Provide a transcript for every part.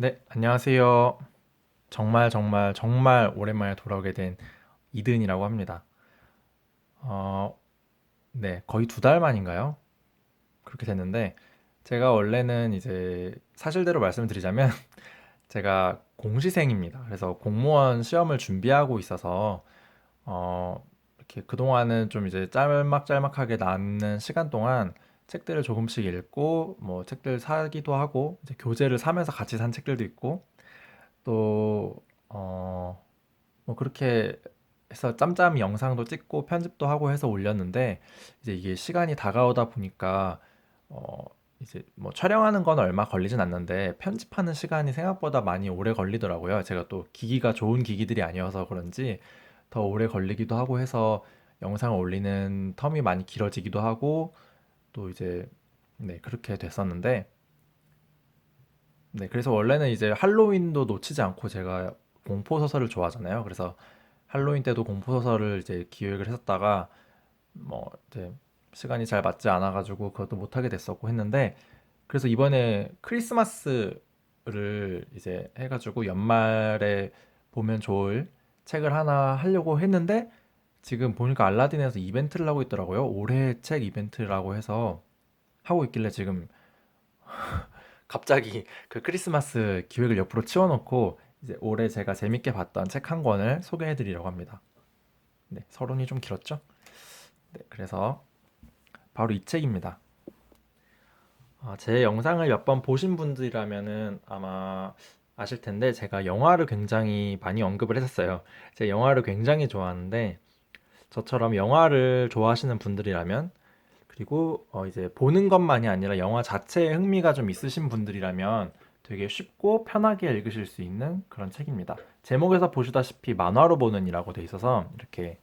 네, 안녕하세요. 정말 정말 정말 오랜만에 돌아오게 된 이든이라고 합니다. 어, 네, 거의 두 달 만인가요? 그렇게 됐는데 제가 원래는 이제 사실대로 말씀을 드리자면 제가 공시생입니다. 그래서 공무원 시험을 준비하고 있어서 이렇게 그동안은 좀 이제 짤막짤막하게 남는 시간 동안 책들을 조금씩 읽고 뭐 책들 사기도 하고 이제 교재를 사면서 같이 산 책들도 있고 또 뭐 그렇게 해서 짬짬이 영상도 찍고 편집도 하고 해서 올렸는데 이제 이게 시간이 다가오다 보니까 어 이제 뭐 촬영하는 건 얼마 걸리진 않는데 편집하는 시간이 생각보다 많이 오래 걸리더라고요. 제가 또 기기가 좋은 기기들이 아니어서 그런지 더 오래 걸리기도 하고 해서 영상을 올리는 텀이 많이 길어지기도 하고 또 이제 네, 그렇게 됐었는데 네, 그래서 원래는 이제 할로윈도 놓치지 않고 제가 공포 소설을 좋아하잖아요. 그래서 할로윈 때도 공포 소설을 이제 기획을 했었다가 뭐 이제 시간이 잘 맞지 않아가지고 그것도 못하게 됐었고 했는데 그래서 이번에 크리스마스를 이제 해가지고 연말에 보면 좋을 책을 하나 하려고 했는데 지금 보니까 알라딘에서 이벤트를 하고 있더라고요. 올해 책 이벤트라고 해서 하고 있길래 지금 갑자기 그 크리스마스 기획을 옆으로 치워놓고 이제 올해 제가 재밌게 봤던 책 한 권을 소개해드리려고 합니다. 네, 서론이 좀 길었죠? 네, 그래서 바로 이 책입니다. 제 영상을 몇 번 보신 분들이라면은 아마 아실 텐데 제가 영화를 굉장히 많이 언급을 했었어요. 제가 영화를 굉장히 좋아하는데 저처럼 영화를 좋아하시는 분들이라면 그리고 이제 보는 것만이 아니라 영화 자체에 흥미가 좀 있으신 분들이라면 되게 쉽고 편하게 읽으실 수 있는 그런 책입니다. 제목에서 보시다시피 만화로 보는이라고 돼 있어서 이렇게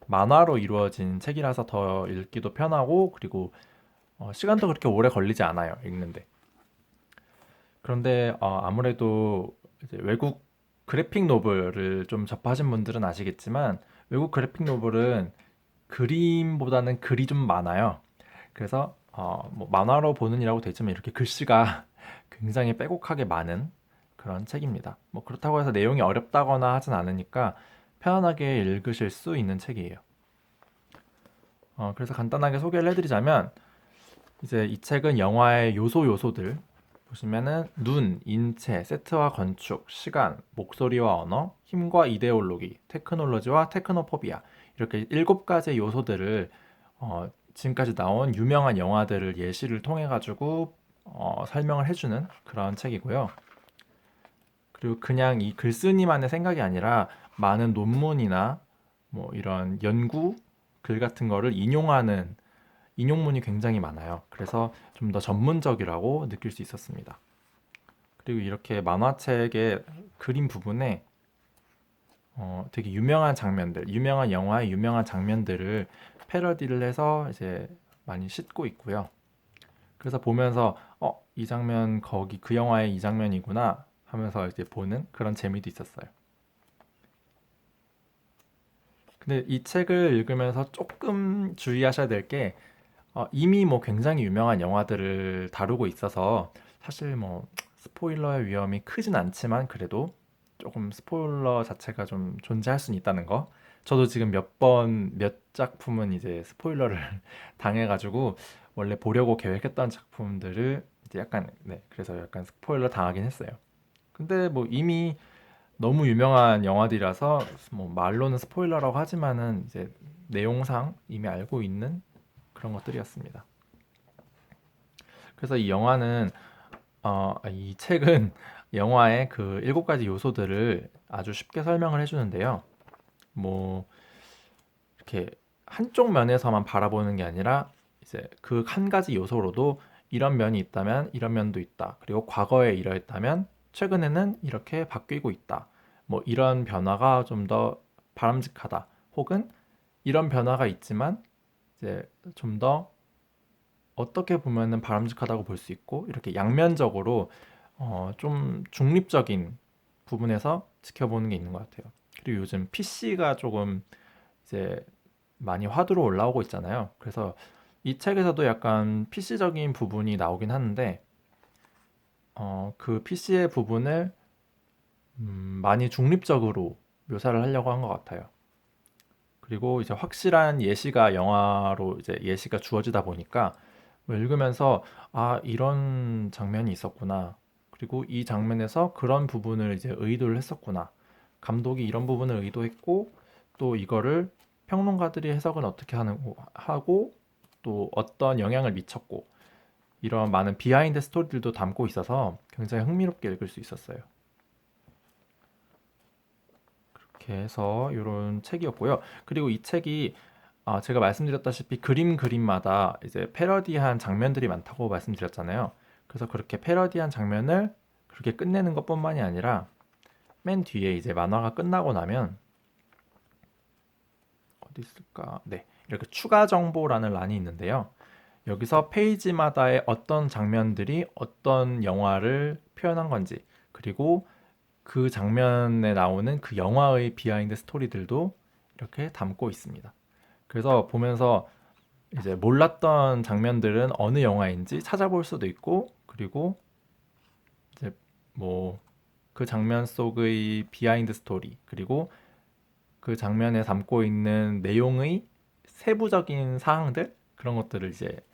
만화로 이루어진 책이라서 더 읽기도 편하고 그리고 시간도 그렇게 오래 걸리지 않아요, 읽는데. 그런데 아무래도 이제 외국 그래픽 노블을 좀 접하신 분들은 아시겠지만 외국 그래픽 노블은 그림보다는 글이 좀 많아요. 그래서 뭐 만화로 보는이라고 되지만 이렇게 글씨가 굉장히 빼곡하게 많은 그런 책입니다. 뭐 그렇다고 해서 내용이 어렵다거나 하진 않으니까 편안하게 읽으실 수 있는 책이에요. 그래서 간단하게 소개를 해드리자면 이제 이 책은 영화의 요소들 보시면은 눈, 인체, 세트와 건축, 시간, 목소리와 언어, 힘과 이데올로기, 테크놀로지와 테크노포비아 이렇게 7가지 요소들을 지금까지 나온 유명한 영화들을 예시를 통해 가지고 설명을 해주는 그런 책이고요. 그리고 그냥 이 글쓴이만의 생각이 아니라 많은 논문이나 뭐 이런 연구 글 같은 거를 인용하는 인용문이 굉장히 많아요. 그래서 좀 더 전문적이라고 느낄 수 있었습니다. 그리고 이렇게 만화책의 그림 부분에 되게 유명한 장면들, 유명한 영화의 유명한 장면들을 패러디를 해서 이제 많이 싣고 있고요. 그래서 보면서 이 장면 거기 그 영화의 이 장면이구나 하면서 이제 보는 그런 재미도 있었어요. 근데 이 책을 읽으면서 조금 주의하셔야 될 게 이미 뭐 굉장히 유명한 영화들을 다루고 있어서 사실 뭐 스포일러의 위험이 크진 않지만 그래도 조금 스포일러 자체가 좀 존재할 수는 있다는 거. 저도 지금 몇 작품은 이제 스포일러를 당해가지고 원래 보려고 계획했던 작품들을 이제 약간 네 그래서 약간 스포일러 당하긴 했어요. 근데 뭐 이미 너무 유명한 영화들이라서 뭐 말로는 스포일러라고 하지만은 이제 내용상 이미 알고 있는 그런 것들이었습니다. 그래서 이 책은 영화의 그 7가지 요소들을 아주 쉽게 설명을 해주는데요. 뭐 이렇게 한쪽 면에서만 바라보는 게 아니라 이제 그 한 가지 요소로도 이런 면이 있다면 이런 면도 있다. 그리고 과거에 이러했다면 최근에는 이렇게 바뀌고 있다. 뭐 이런 변화가 좀 더 바람직하다. 혹은 이런 변화가 있지만 이제 좀 더 어떻게 보면은 바람직하다고 볼 수 있고 이렇게 양면적으로 좀 중립적인 부분에서 지켜보는 게 있는 것 같아요. 그리고 요즘 PC가 조금 이제 많이 화두로 올라오고 있잖아요. 그래서 이 책에서도 약간 PC적인 부분이 나오긴 하는데 그 PC의 부분을 많이 중립적으로 묘사를 하려고 한 것 같아요. 그리고 이제 확실한 예시가 영화로 이제 예시가 주어지다 보니까 뭐 읽으면서 아, 이런 장면이 있었구나. 그리고 이 장면에서 그런 부분을 이제 의도를 했었구나. 감독이 이런 부분을 의도했고 또 이거를 평론가들이 해석은 어떻게 하고 또 어떤 영향을 미쳤고 이런 많은 비하인드 스토리들도 담고 있어서 굉장히 흥미롭게 읽을 수 있었어요. 이렇게 해서 이런 책이었고요. 그리고 이 책이 제가 말씀드렸다시피 그림마다 이제 패러디한 장면들이 많다고 말씀드렸잖아요. 그래서 그렇게 패러디한 장면을 그렇게 끝내는 것뿐만이 아니라 맨 뒤에 이제 만화가 끝나고 나면 어디 있을까? 네, 이렇게 추가 정보라는 란이 있는데요. 여기서 페이지마다의 어떤 장면들이 어떤 영화를 표현한 건지 그리고 그 장면에 나오는 그 영화의 비하인드 스토리들도 이렇게 담고 있습니다. 그래서 보면서 이제 몰랐던 장면들은 어느 영화인지 찾아볼 수도 있고 그리고 이제 뭐 그 장면 속의 비하인드 스토리 그리고 그 장면에 담고 있는 내용의 세부적인 사항들 그런 것들을 이제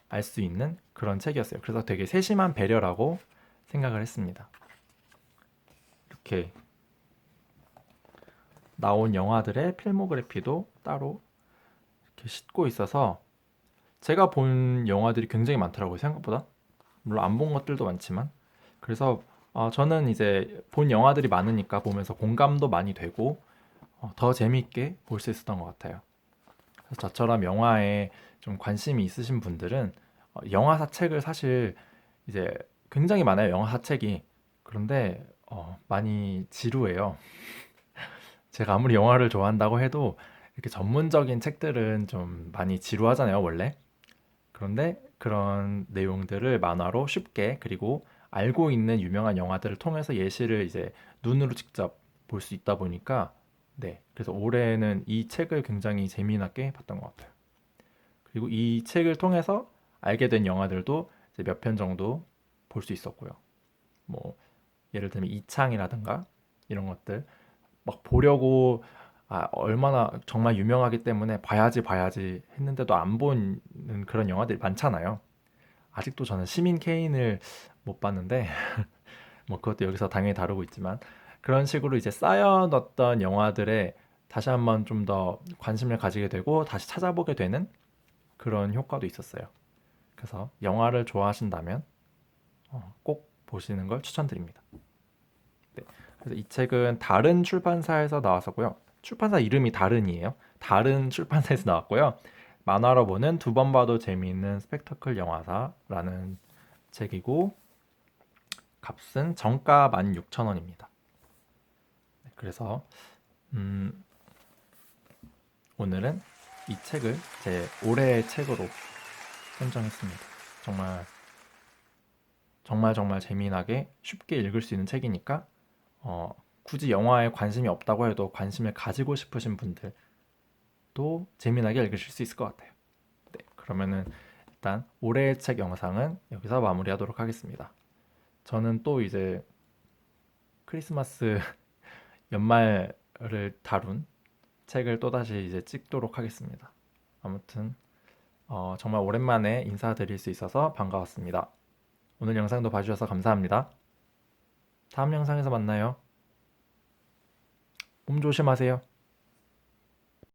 알 수 있는 그런 책이었어요. 그래서 되게 세심한 배려라고 생각을 했습니다. 이렇게 나온 영화들의 필모그래피도 따로 이렇게 싣고 있어서 제가 본 영화들이 굉장히 많더라고요, 생각보다. 물론 안 본 것들도 많지만. 그래서 저는 이제 본 영화들이 많으니까 보면서 공감도 많이 되고 더 재미있게 볼 수 있었던 것 같아요. 그래서 저처럼 영화에 좀 관심이 있으신 분들은 영화사 책을 사실 이제 굉장히 많아요, 영화사 책이. 그런데 많이 지루해요. 제가 아무리 영화를 좋아한다고 해도 이렇게 전문적인 책들은 좀 많이 지루하잖아요, 원래. 그런데 그런 내용들을 만화로 쉽게 그리고 알고 있는 유명한 영화들을 통해서 예시를 이제 눈으로 직접 볼 수 있다 보니까 네, 그래서 올해는 이 책을 굉장히 재미나게 봤던 것 같아요. 그리고 이 책을 통해서 알게 된 영화들도 이제 몇 편 정도 볼 수 있었고요. 뭐 예를 들면 이창이라든가 이런 것들 막 보려고 얼마나 정말 유명하기 때문에 봐야지 했는데도 안 보는 그런 영화들이 많잖아요. 아직도 저는 시민 케인을 못 봤는데 뭐 그것도 여기서 당연히 다루고 있지만 그런 식으로 이제 쌓여놨던 영화들에 다시 한번 좀 더 관심을 가지게 되고 다시 찾아보게 되는 그런 효과도 있었어요. 그래서 영화를 좋아하신다면 꼭 보시는 걸 추천드립니다. 네. 그래서 이 책은 다른 출판사에서 나왔었고요. 출판사 이름이 다른이에요. 다른 출판사에서 나왔고요. 만화로 보는 두 번 봐도 재미있는 스펙터클 영화사라는 책이고 값은 정가 16,000원입니다. 그래서 음, 오늘은 이 책을 제 올해의 책으로 선정했습니다. 정말 정말 재미나게 쉽게 읽을 수 있는 책이니까 어, 굳이 영화에 관심이 없다고 해도 관심을 가지고 싶으신 분들도 재미나게 읽으실 수 있을 것 같아요. 네, 그러면은 일단 올해의 책 영상은 여기서 마무리하도록 하겠습니다. 저는 또 이제 크리스마스 연말을 다룬 책을 또다시 이제 찍도록 하겠습니다. 아무튼 정말 오랜만에 인사드릴 수 있어서 반가웠습니다. 오늘 영상도 봐주셔서 감사합니다. 다음 영상에서 만나요. 몸 조심하세요.